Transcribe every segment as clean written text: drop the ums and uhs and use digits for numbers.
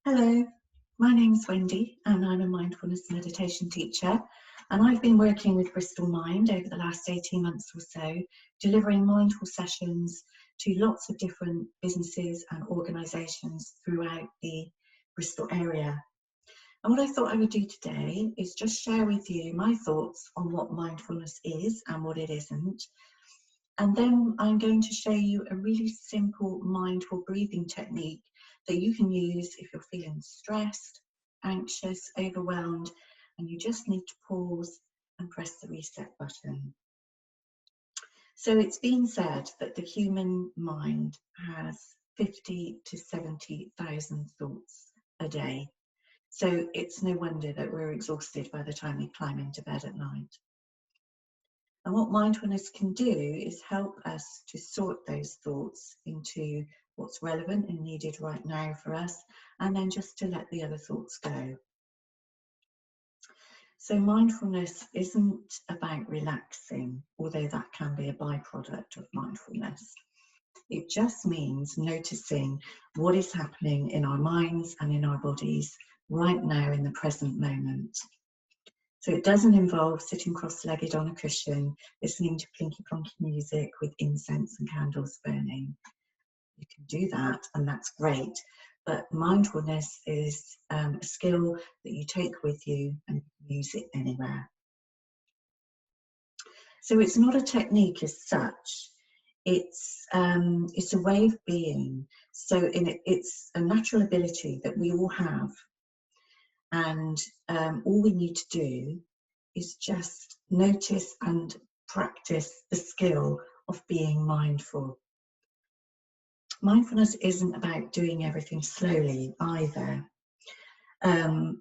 Hello, my name's Wendy and I'm a mindfulness meditation teacher, and I've been working with Bristol Mind over the last 18 months or so, delivering mindful sessions to lots of different businesses and organisations throughout the Bristol area. And what I thought I would do today is just share with you my thoughts on what mindfulness is and what it isn't. And then I'm going to show you a really simple mindful breathing technique that you can use if you're feeling stressed, anxious, overwhelmed, and you just need to pause and press the reset button. So it's been said that the human mind has 50 to 70,000 thoughts a day. So it's no wonder that we're exhausted by the time we climb into bed at night. And what mindfulness can do is help us to sort those thoughts into what's relevant and needed right now for us, and then just to let the other thoughts go. So mindfulness isn't about relaxing, although that can be a byproduct of mindfulness. It just means noticing what is happening in our minds and in our bodies right now in the present moment. So it doesn't involve sitting cross-legged on a cushion, listening to plinky-plonky music with incense and candles burning. You can do that, and that's great. But mindfulness is a skill that you take with you and use it anywhere. So it's not a technique as such. It's a way of being. So it's a natural ability that we all have. And all we need to do is just notice and practice the skill of being mindful. Mindfulness isn't about doing everything slowly either.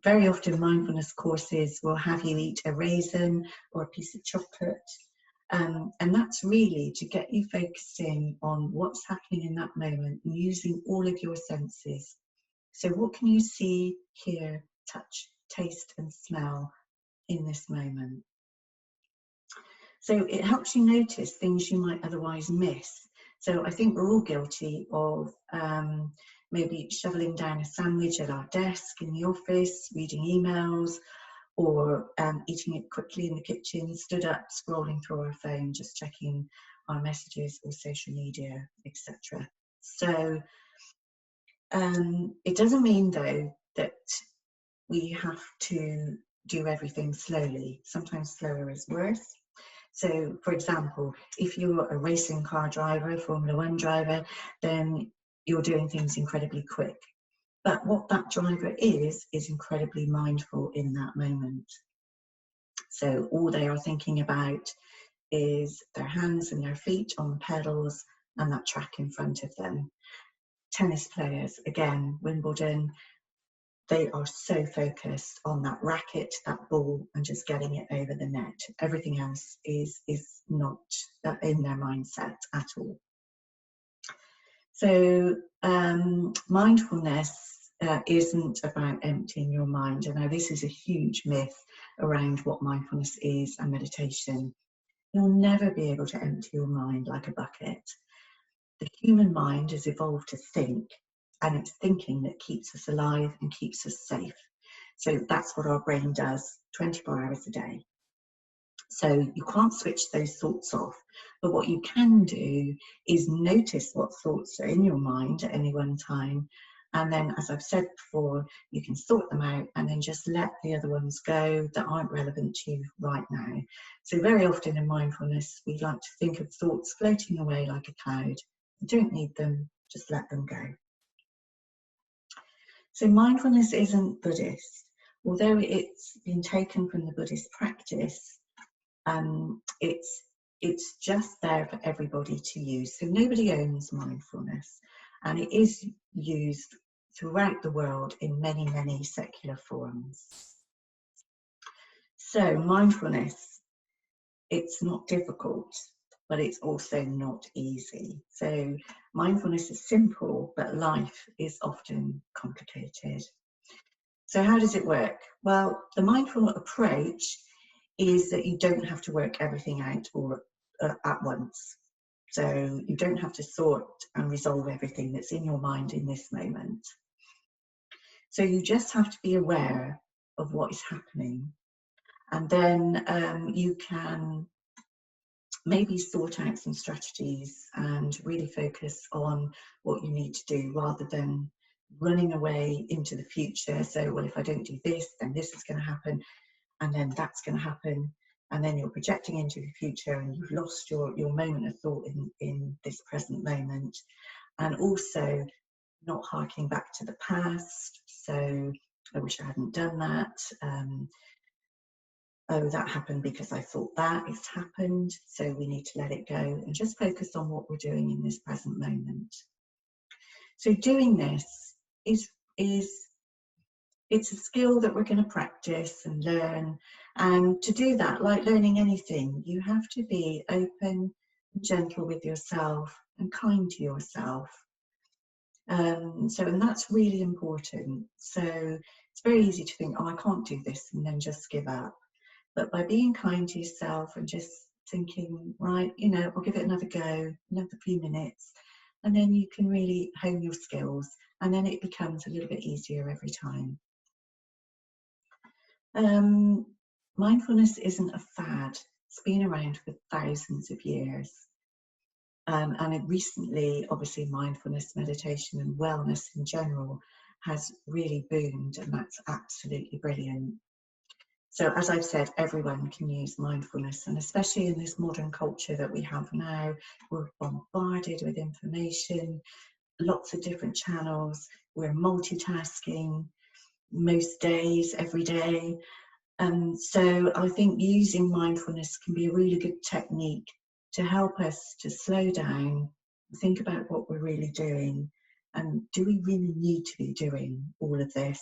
Very often mindfulness courses will have you eat a raisin or a piece of chocolate, and that's really to get you focusing on what's happening in that moment and using all of your senses. So what can you see, hear, touch, taste and smell in this moment? So it helps you notice things you might otherwise miss. So I think we're all guilty of maybe shoveling down a sandwich at our desk in the office, reading emails, or eating it quickly in the kitchen, stood up, scrolling through our phone, just checking our messages or social media, etc. So it doesn't mean, though, that we have to do everything slowly. Sometimes slower is worse. So, for example, if you're a racing car driver, a Formula One driver, then you're doing things incredibly quick. But what that driver is incredibly mindful in that moment. So all they are thinking about is their hands and their feet on the pedals and that track in front of them. Tennis players, again, Wimbledon, they are so focused on that racket, that ball, and just getting it over the net. Everything else is not in their mindset at all. So mindfulness isn't about emptying your mind. And now this is a huge myth around what mindfulness is and meditation. You'll never be able to empty your mind like a bucket. The human mind has evolved to think, and it's thinking that keeps us alive and keeps us safe. So that's what our brain does 24 hours a day. So you can't switch those thoughts off, but what you can do is notice what thoughts are in your mind at any one time. And then, as I've said before, you can sort them out and then just let the other ones go that aren't relevant to you right now. So very often in mindfulness, we like to think of thoughts floating away like a cloud. You don't need them, just let them go. So mindfulness isn't Buddhist. Although it's been taken from the Buddhist practice, it's just there for everybody to use. So nobody owns mindfulness, and it is used throughout the world in many, many secular forms. So mindfulness, it's not difficult, but it's also not easy. So mindfulness is simple, but life is often complicated. So how does it work? Well, the mindful approach is that you don't have to work everything out all at once. So you don't have to sort and resolve everything that's in your mind in this moment. So you just have to be aware of what is happening. And then you can maybe sort out some strategies and really focus on what you need to do rather than running away into the future. So, well, if I don't do this, then this is going to happen, and then that's going to happen. And then you're projecting into the future and you've lost your moment of thought in this present moment. And also not harking back to the past. So, I wish I hadn't done that. Oh, that happened because I thought that it's happened, so we need to let it go and just focus on what we're doing in this present moment. So doing this is it's a skill that we're going to practice and learn, and to do that, like learning anything, you have to be open and gentle with yourself and kind to yourself. And that's really important. So it's very easy to think, oh, I can't do this, and then just give up. But by being kind to yourself and just thinking, right, I'll give it another go, another few minutes, and then you can really hone your skills, and then it becomes a little bit easier every time. Mindfulness isn't a fad. It's been around for thousands of years. And recently, obviously, mindfulness, meditation, and wellness in general has really boomed, and that's absolutely brilliant. So as I've said, everyone can use mindfulness, and especially in this modern culture that we have now, we're bombarded with information, lots of different channels, we're multitasking most days, every day. And so I think using mindfulness can be a really good technique to help us to slow down, think about what we're really doing, and do we really need to be doing all of this?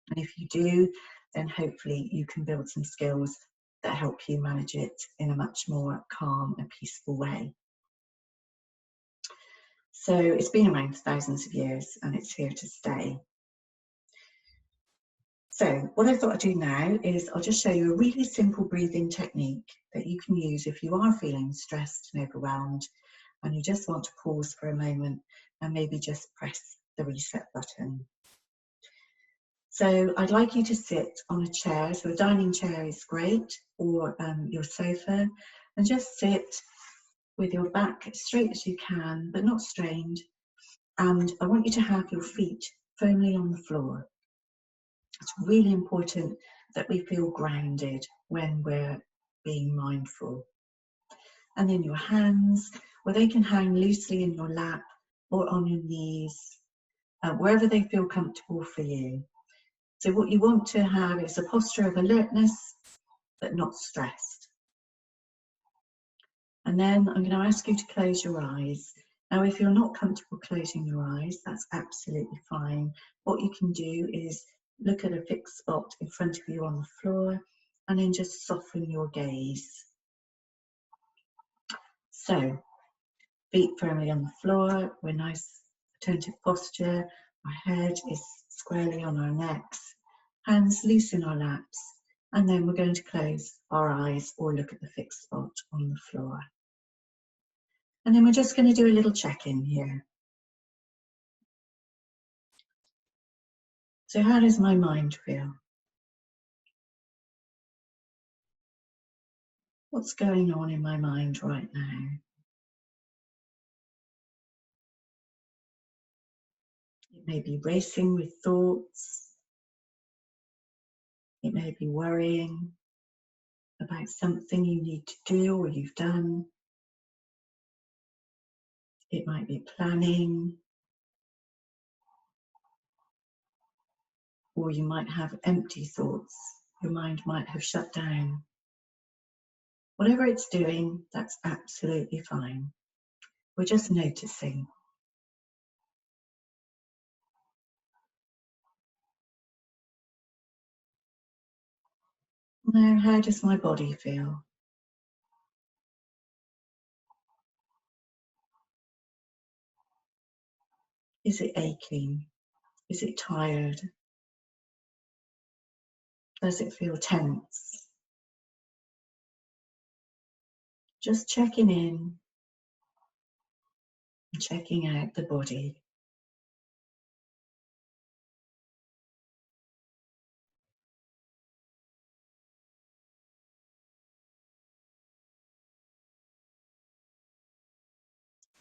And if you do, then hopefully you can build some skills that help you manage it in a much more calm and peaceful way. So it's been around for thousands of years and it's here to stay. So what I thought I'd do now is I'll just show you a really simple breathing technique that you can use if you are feeling stressed and overwhelmed and you just want to pause for a moment and maybe just press the reset button. So I'd like you to sit on a chair, so a dining chair is great, or your sofa, and just sit with your back as straight as you can, but not strained. And I want you to have your feet firmly on the floor. It's really important that we feel grounded when we're being mindful. And then your hands, well, they can hang loosely in your lap or on your knees, wherever they feel comfortable for you. So what you want to have is a posture of alertness, but not stressed. And then I'm going to ask you to close your eyes. Now, if you're not comfortable closing your eyes, that's absolutely fine. What you can do is look at a fixed spot in front of you on the floor and then just soften your gaze. So, feet firmly on the floor, we're nice attentive posture, our head is squarely on our necks, hands loose in our laps, and then we're going to close our eyes or look at the fixed spot on the floor. And then we're just going to do a little check-in here. So how does my mind feel? What's going on in my mind right now? It may be racing with thoughts. It may be worrying about something you need to do or you've done. It might be planning. Or you might have empty thoughts. Your mind might have shut down. Whatever it's doing, that's absolutely fine. We're just noticing. Now, how does my body feel? Is it aching? Is it tired? Does it feel tense? Just checking in and checking out the body.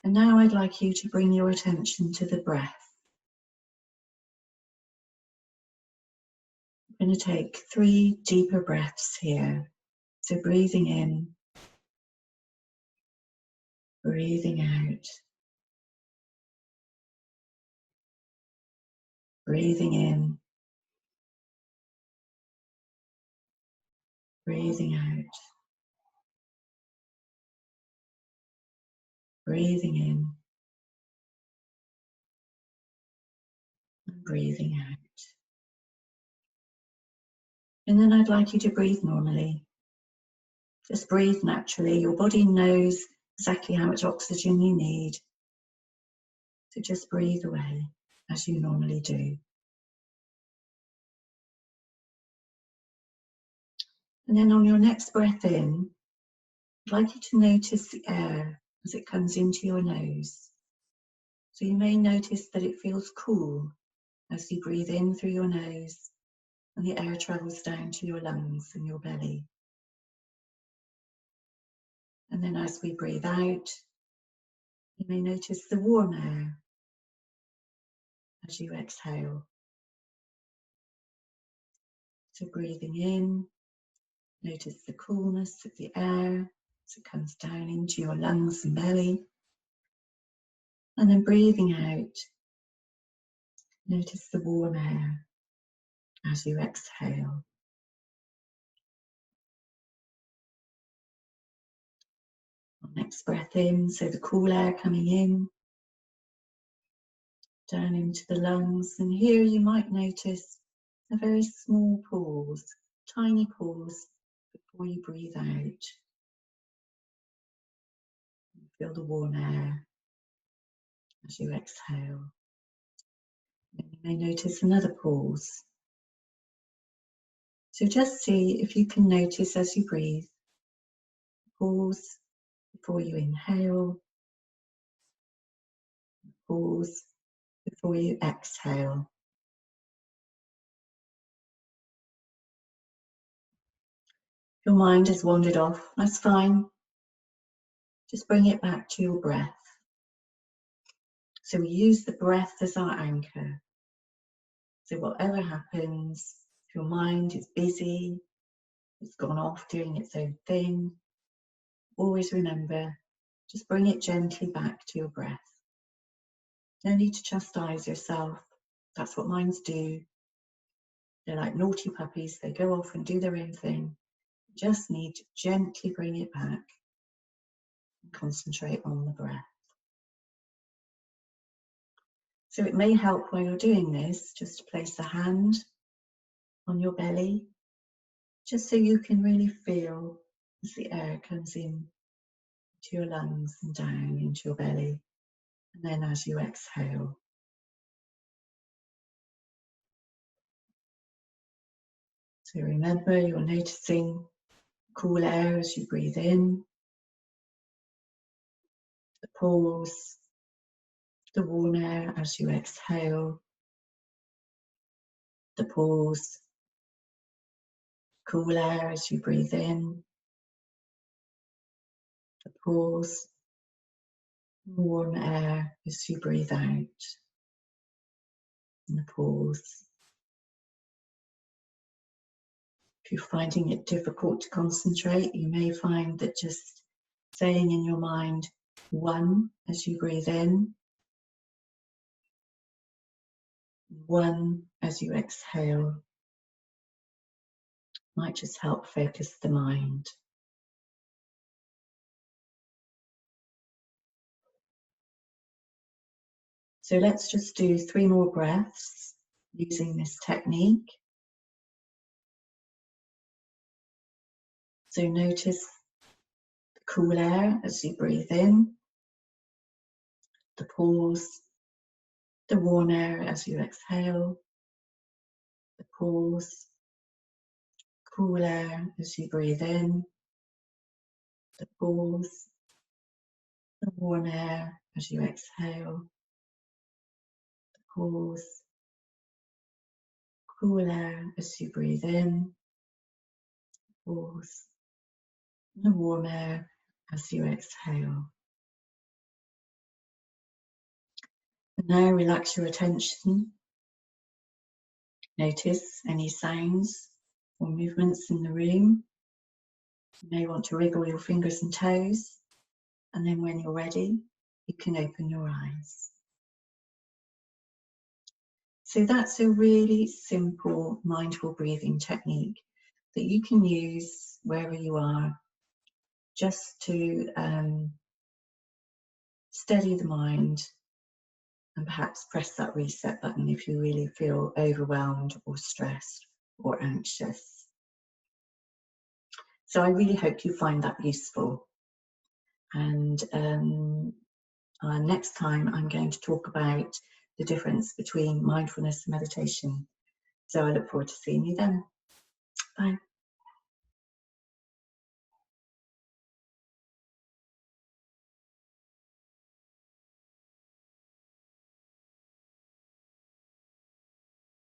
And now I'd like you to bring your attention to the breath. I'm going to take 3 deeper breaths here. So breathing in, breathing out, breathing in, breathing out, breathing in, and breathing out. And then I'd like you to breathe normally. Just breathe naturally. Your body knows exactly how much oxygen you need. So just breathe away as you normally do. And then on your next breath in, I'd like you to notice the air as it comes into your nose. So you may notice that it feels cool as you breathe in through your nose and the air travels down to your lungs and your belly. And then as we breathe out, you may notice the warm air as you exhale. So breathing in, notice the coolness of the air as it comes down into your lungs and belly. And then breathing out, notice the warm air as you exhale. Next breath in, so the cool air coming in, down into the lungs. And here you might notice a very small pause, tiny pause before you breathe out. Feel the warm air as you exhale. And you may notice another pause. So just see if you can notice as you breathe, pause before you inhale, pause before you exhale. Your mind has wandered off, that's fine. Just bring it back to your breath. So we use the breath as our anchor. So whatever happens, if your mind is busy, it's gone off doing its own thing, always remember, just bring it gently back to your breath. No need to chastise yourself. That's what minds do. They're like naughty puppies. They go off and do their own thing. You just need to gently bring it back and concentrate on the breath. So it may help while you're doing this, just to place a hand on your belly, just so you can really feel as the air comes in to your lungs and down into your belly. And then as you exhale, so remember you're noticing cool air as you breathe in, the pause, the warm air as you exhale, the pause, cool air as you breathe in, the pause, warm air as you breathe out, and the pause. If you're finding it difficult to concentrate, you may find that just saying in your mind 1 as you breathe in, 1 as you exhale might just help focus the mind. So let's just do 3 more breaths using this technique. So notice the cool air as you breathe in, the pause, the warm air as you exhale, the pause, cool air as you breathe in, the pause, the warm air as you exhale, the pause, cool air as you breathe in, pause, the warm air as you exhale. Now relax your attention. Notice any sounds or movements in the room. You may want to wriggle your fingers and toes, and then when you're ready, you can open your eyes. So that's a really simple mindful breathing technique that you can use wherever you are, just to steady the mind and perhaps press that reset button if you really feel overwhelmed or stressed or anxious. So I really hope you find that useful. And next time I'm going to talk about the difference between mindfulness and meditation. So I look forward to seeing you then. Bye.